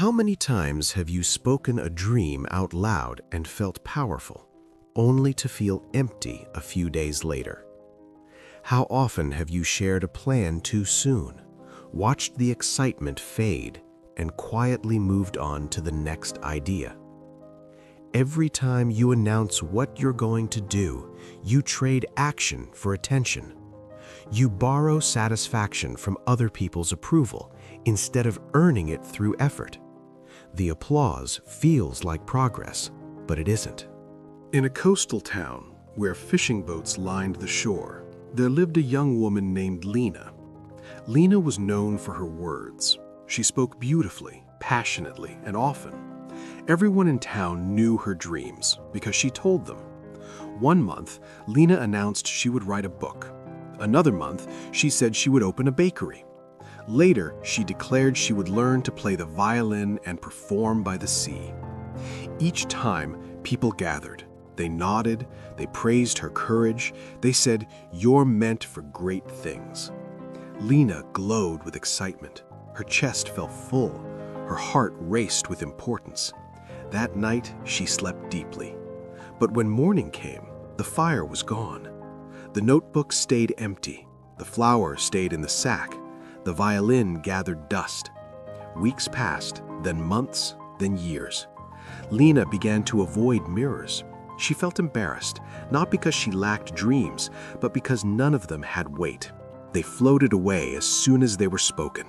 How many times have you spoken a dream out loud and felt powerful, only to feel empty a few days later? How often have you shared a plan too soon, watched the excitement fade, and quietly moved on to the next idea? Every time you announce what you're going to do, you trade action for attention. You borrow satisfaction from other people's approval instead of earning it through effort. The applause feels like progress, but it isn't. In a coastal town where fishing boats lined the shore, there lived a young woman named Lina. Lina was known for her words. She spoke beautifully, passionately, and often. Everyone in town knew her dreams because she told them. One month, Lina announced she would write a book. Another month, she said she would open a bakery. Later, she declared she would learn to play the violin and perform by the sea. Each time, people gathered. They nodded, they praised her courage, they said, "You're meant for great things." Lina glowed with excitement. Her chest felt full. Her heart raced with importance. That night, she slept deeply. But when morning came, the fire was gone. The notebook stayed empty. The flour stayed in the sack. The violin gathered dust. Weeks passed, then months, then years. Lina began to avoid mirrors. She felt embarrassed, not because she lacked dreams, but because none of them had weight. They floated away as soon as they were spoken.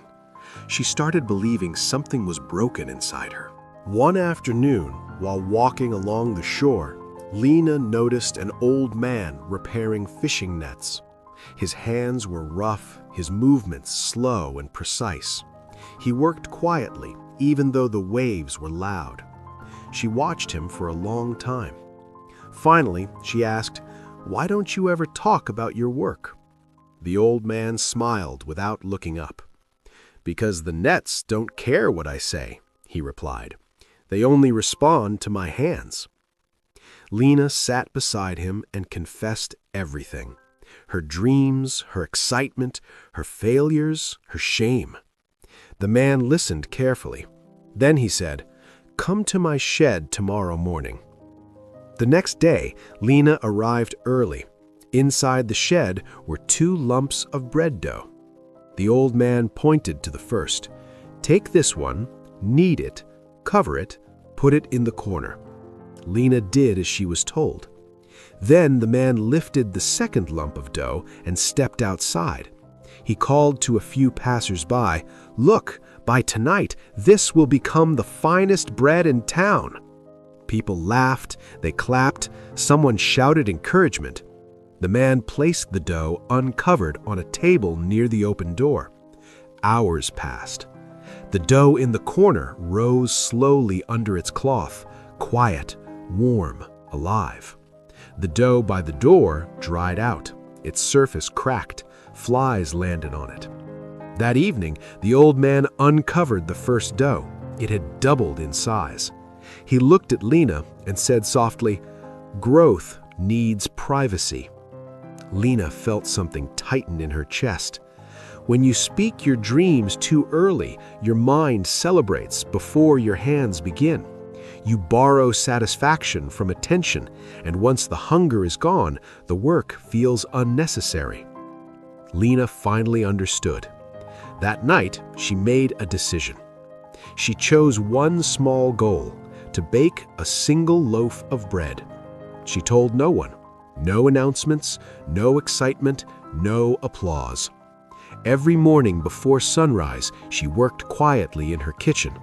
She started believing something was broken inside her. One afternoon, while walking along the shore, Lina noticed an old man repairing fishing nets. His hands were rough, his movements slow and precise. He worked quietly, even though the waves were loud. She watched him for a long time. Finally, she asked, "Why don't you ever talk about your work?" The old man smiled without looking up. "Because the nets don't care what I say," he replied. "They only respond to my hands." Lina sat beside him and confessed everything. Her dreams, her excitement, her failures, her shame. The man listened carefully. Then he said, "Come to my shed tomorrow morning." The next day, Lina arrived early. Inside the shed were 2 lumps of bread dough. The old man pointed to the first. "Take this one, knead it, cover it, put it in the corner." Lina did as she was told. Then the man lifted the second lump of dough and stepped outside. He called to a few passers-by, "Look, by tonight, this will become the finest bread in town." People laughed, they clapped, someone shouted encouragement. The man placed the dough uncovered on a table near the open door. Hours passed. The dough in the corner rose slowly under its cloth, quiet, warm, alive. The dough by the door dried out. Its surface cracked. Flies landed on it. That evening, the old man uncovered the first dough. It had doubled in size. He looked at Lina and said softly, "Growth needs privacy." Lina felt something tighten in her chest. When you speak your dreams too early, your mind celebrates before your hands begin. You borrow satisfaction from attention, and once the hunger is gone, the work feels unnecessary. Lina finally understood. That night, she made a decision. She chose one small goal, to bake a single loaf of bread. She told no one. No announcements, no excitement, no applause. Every morning before sunrise, she worked quietly in her kitchen.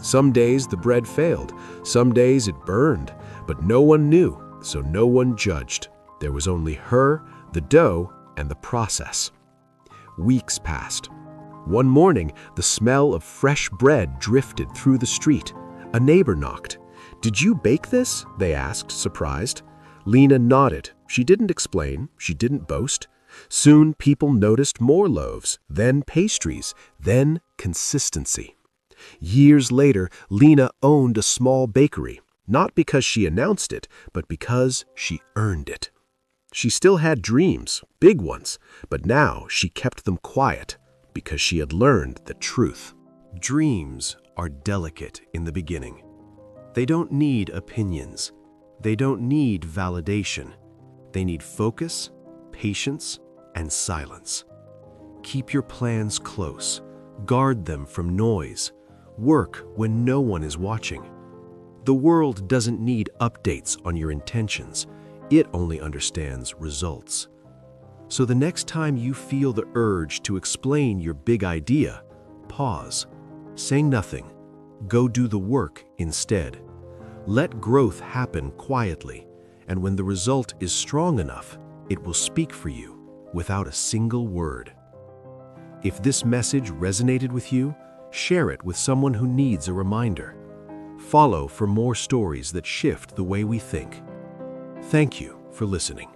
Some days the bread failed, some days it burned, but no one knew, so no one judged. There was only her, the dough, and the process. Weeks passed. One morning, the smell of fresh bread drifted through the street. A neighbor knocked. "Did you bake this?" they asked, surprised. Lina nodded. She didn't explain, she didn't boast. Soon people noticed more loaves, then pastries, then consistency. Years later, Lina owned a small bakery, not because she announced it, but because she earned it. She still had dreams, big ones, but now she kept them quiet because she had learned the truth. Dreams are delicate in the beginning. They don't need opinions. They don't need validation. They need focus, patience, and silence. Keep your plans close. Guard them from noise. Work when no one is watching. The world doesn't need updates on your intentions. It only understands results. So the next time you feel the urge to explain your big idea, pause. Say nothing. Go do the work instead. Let growth happen quietly, and when the result is strong enough, it will speak for you without a single word. If this message resonated with you, share it with someone who needs a reminder. Follow for more stories that shift the way we think. Thank you for listening.